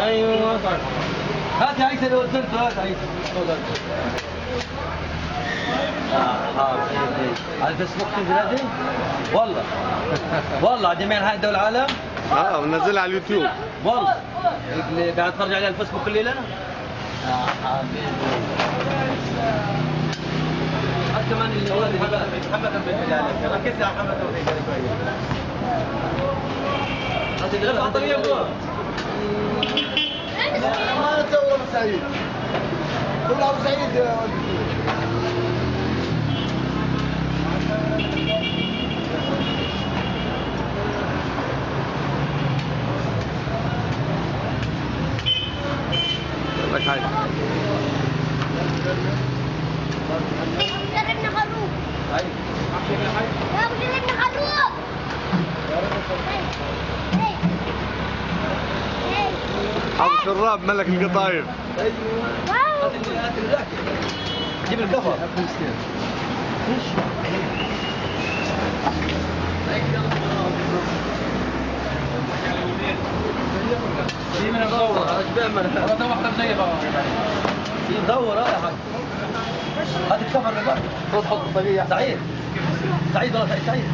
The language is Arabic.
ايوه هات يا عيسى لو وزنته، هات عيسى على الفيسبوك تنزل هذه؟ والله على جميع انحاء الدول العالم؟ ونزلها على اليوتيوب. والله قاعد اتفرج عليها على الفيسبوك كل ليله؟ حبيبي كمان اللي محمد بن بلال ركز على محمد توفيق ما تصور ابو سعيد. قول ابو سعيد لك هاي جربنا خروف. جربنا خروف. ابو شراب ملك القطايف. ايوه جيب الكفر في من الدورة هذا واحدة مزيفة دورة يا حاج هات الكفر اللي بعد حط الطاقية سعيد والله سعيد